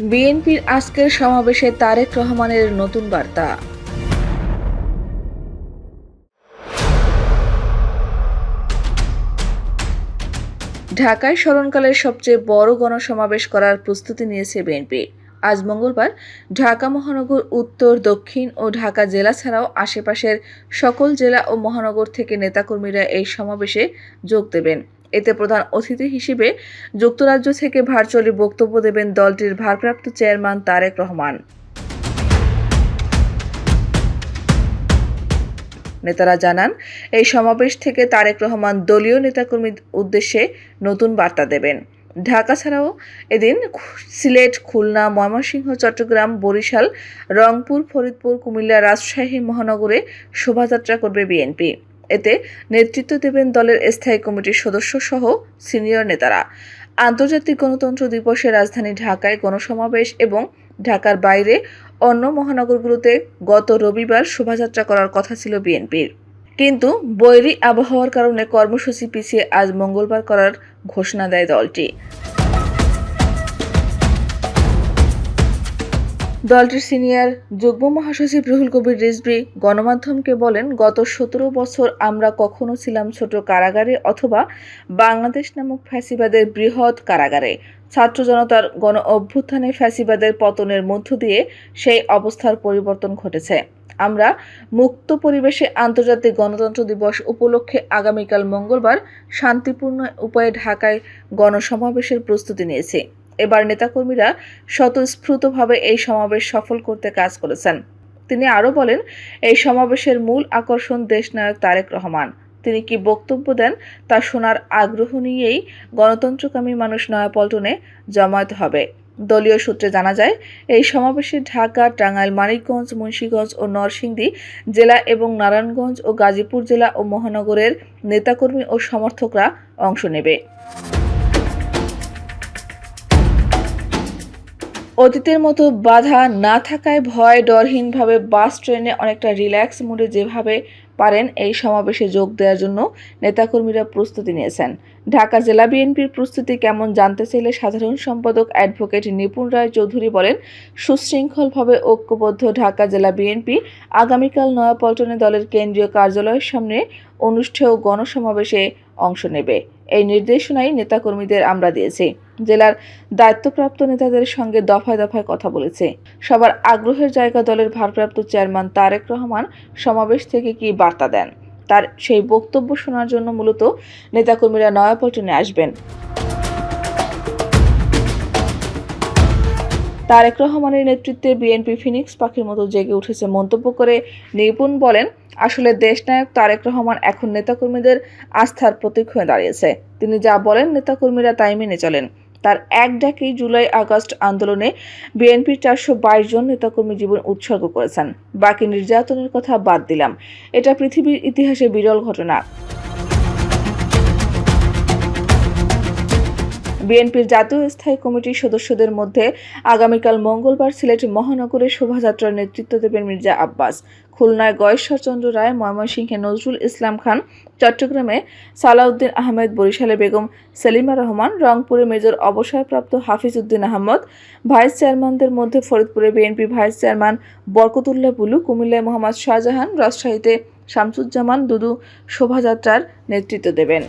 বিএনপির আজকের সমাবেশে তারেক রহমানের নতুন বার্তা। ঢাকায় স্মরণকালের সবচেয়ে বড় গণসমাবেশ করার প্রস্তুতি নিয়েছে বিএনপি। আজ মঙ্গলবার ঢাকা মহানগর উত্তর, দক্ষিণ ও ঢাকা জেলা ছাড়াও আশেপাশের সকল জেলা ও মহানগর থেকে নেতাকর্মীরা এই সমাবেশে যোগ দেবেন। এতে প্রধান অতিথি হিসেবে যুক্তরাজ্য থেকে ভার্চুয়ালি বক্তব্য দেবেন দলটির ভারপ্রাপ্ত চেয়ারম্যান তারেক রহমান। নেতারা জানান, এই সমাবেশ থেকে তারেক রহমান দলীয় নেতাকর্মীর উদ্দেশ্যে নতুন বার্তা দেবেন। ঢাকা ছাড়াও এদিন সিলেট, খুলনা, ময়মনসিংহ, চট্টগ্রাম, বরিশাল, রংপুর, ফরিদপুর, কুমিল্লা, রাজশাহী মহানগরে শোভাযাত্রা করবে বিএনপি। এতে নেতৃত্ব দেবেন দলের স্থায়ী কমিটির সদস্য সহ সিনিয়র নেতারা। আন্তর্জাতিক গণতন্ত্র দিবসে রাজধানী ঢাকায় গণসমাবেশ এবং ঢাকার বাইরে অন্য মহানগরগুলোতে গত রবিবার শোভাযাত্রা করার কথা ছিল বিএনপির, কিন্তু বৈরী আবহাওয়ার কারণে কর্মসূচি পিছিয়ে আজ মঙ্গলবার করার ঘোষণা দেয় দলটি। দলটির সিনিয়র যুগ্ম মহাসচিব রুহুল কবির রিজভী গণমাধ্যমকে বলেন, গত 17 বছর আমরা কখনো ছিলাম ছোট কারাগারে অথবা বাংলাদেশ নামক ফ্যাসিবাদের বৃহৎ কারাগারে। ছাত্র জনতার গণ অভ্যুত্থানে ফ্যাসিবাদের পতনের মধ্য দিয়ে সেই অবস্থার পরিবর্তন ঘটেছে। আমরা মুক্ত পরিবেশে আন্তর্জাতিক গণতন্ত্র দিবস উপলক্ষে আগামীকাল মঙ্গলবার শান্তিপূর্ণ উপায়ে ঢাকায় গণসমাবেশের প্রস্তুতি নিয়েছি। এবার নেতাকর্মীরা স্বতঃস্ফূর্তভাবে এই সমাবেশ সফল করতে কাজ করেছেন। তিনি আরও বলেন, এই সমাবেশের মূল আকর্ষণ দেশনায়ক তারেক রহমান। তিনি কি বক্তব্য দেন তা শোনার আগ্রহ নিয়েই গণতন্ত্রকামী মানুষ নয়াপল্টনে জমায়েত হবে। দলীয় সূত্রে জানা যায়, এই সমাবেশে ঢাকা, টাঙ্গাইল, মানিকগঞ্জ, মুন্সিগঞ্জ ও নরসিংদী জেলা এবং নারায়ণগঞ্জ ও গাজীপুর জেলা ও মহানগরের নেতাকর্মী ও সমর্থকরা অংশ নেবে। অতীতের মতো বাধা না থাকায় ভয় ডরহীনভাবে বাস, ট্রেনে অনেকটা রিল্যাক্স মুডে যেভাবে পারেন এই সমাবেশে যোগ দেওয়ার জন্য নেতাকর্মীরা প্রস্তুতি নিয়েছেন। ঢাকা জেলা বিএনপির প্রস্তুতি কেমন জানতে চাইলে সাধারণ সম্পাদক অ্যাডভোকেট নিপুণ রায় চৌধুরী বলেন, সুশৃঙ্খলভাবে ঐক্যবদ্ধ ঢাকা জেলা বিএনপি আগামীকাল নয়াপল্টনে দলের কেন্দ্রীয় কার্যালয়ের সামনে অনুষ্ঠেয় গণসমাবেশে অংশ নেবে। এই নির্দেশনাই নেতাকর্মীদের আমরা দিয়েছি। জেলার দায়িত্বপ্রাপ্ত নেতাদের সঙ্গে দফায় দফায় কথা বলেছে। সবার আগ্রহের জায়গা দলের ভারপ্রাপ্ত চেয়ারম্যান তারেক রহমান সমাবেশ থেকে কী বার্তা দেন, তার সেই বক্তব্য শোনার জন্য মূলত নেতাকর্মীরা নয়াপল্টনে আসবেন। তারেক রহমানের নেতৃত্বে বিএনপি ফিনিক্স পাখির মতো জেগে উঠেছে মন্তব্য করে নিপুণ বলেন, আসলে দেশনায়ক তারেক রহমান এখন নেতাকর্মীদের আস্থার প্রতীক হয়ে দাঁড়িয়েছে। তিনি যা বলেন নেতাকর্মীরা তাই মেনে চলেন। তার এক ডাকেই জুলাই আগস্ট আন্দোলনে বিএনপির 422 জন নেতাকর্মী জীবন উৎসর্গ করেছেন। বাকি নির্যাতনের কথা বাদ দিলাম, এটা পৃথিবীর ইতিহাসে বিরল ঘটনা। বিএনপির জাতীয় স্থায়ী কমিটির সদস্যদের মধ্যে আগামীকাল মঙ্গলবার সিলেট মহানগরে শোভাযাত্রার নেতৃত্ব দেবেন মির্জা আব্বাস, খুলনায় গয়েশ্বরচন্দ্র রায়, ময়মনসিংহে নজরুল ইসলাম খান, চট্টগ্রামে সালাউদ্দিন আহমেদ, বরিশালে বেগম সেলিমা রহমান, রংপুরে মেজর অবসরপ্রাপ্ত হাফিজ উদ্দিন আহমদ। ভাইস চেয়ারম্যানদের মধ্যে ফরিদপুরে বিএনপি ভাইস চেয়ারম্যান বরকতুল্লাহ বুলু, কুমিল্লায় মোহাম্মদ শাহজাহান, রাজশাহীতে শামসুজ্জামান দুদু শোভাযাত্রার নেতৃত্ব দেবেন।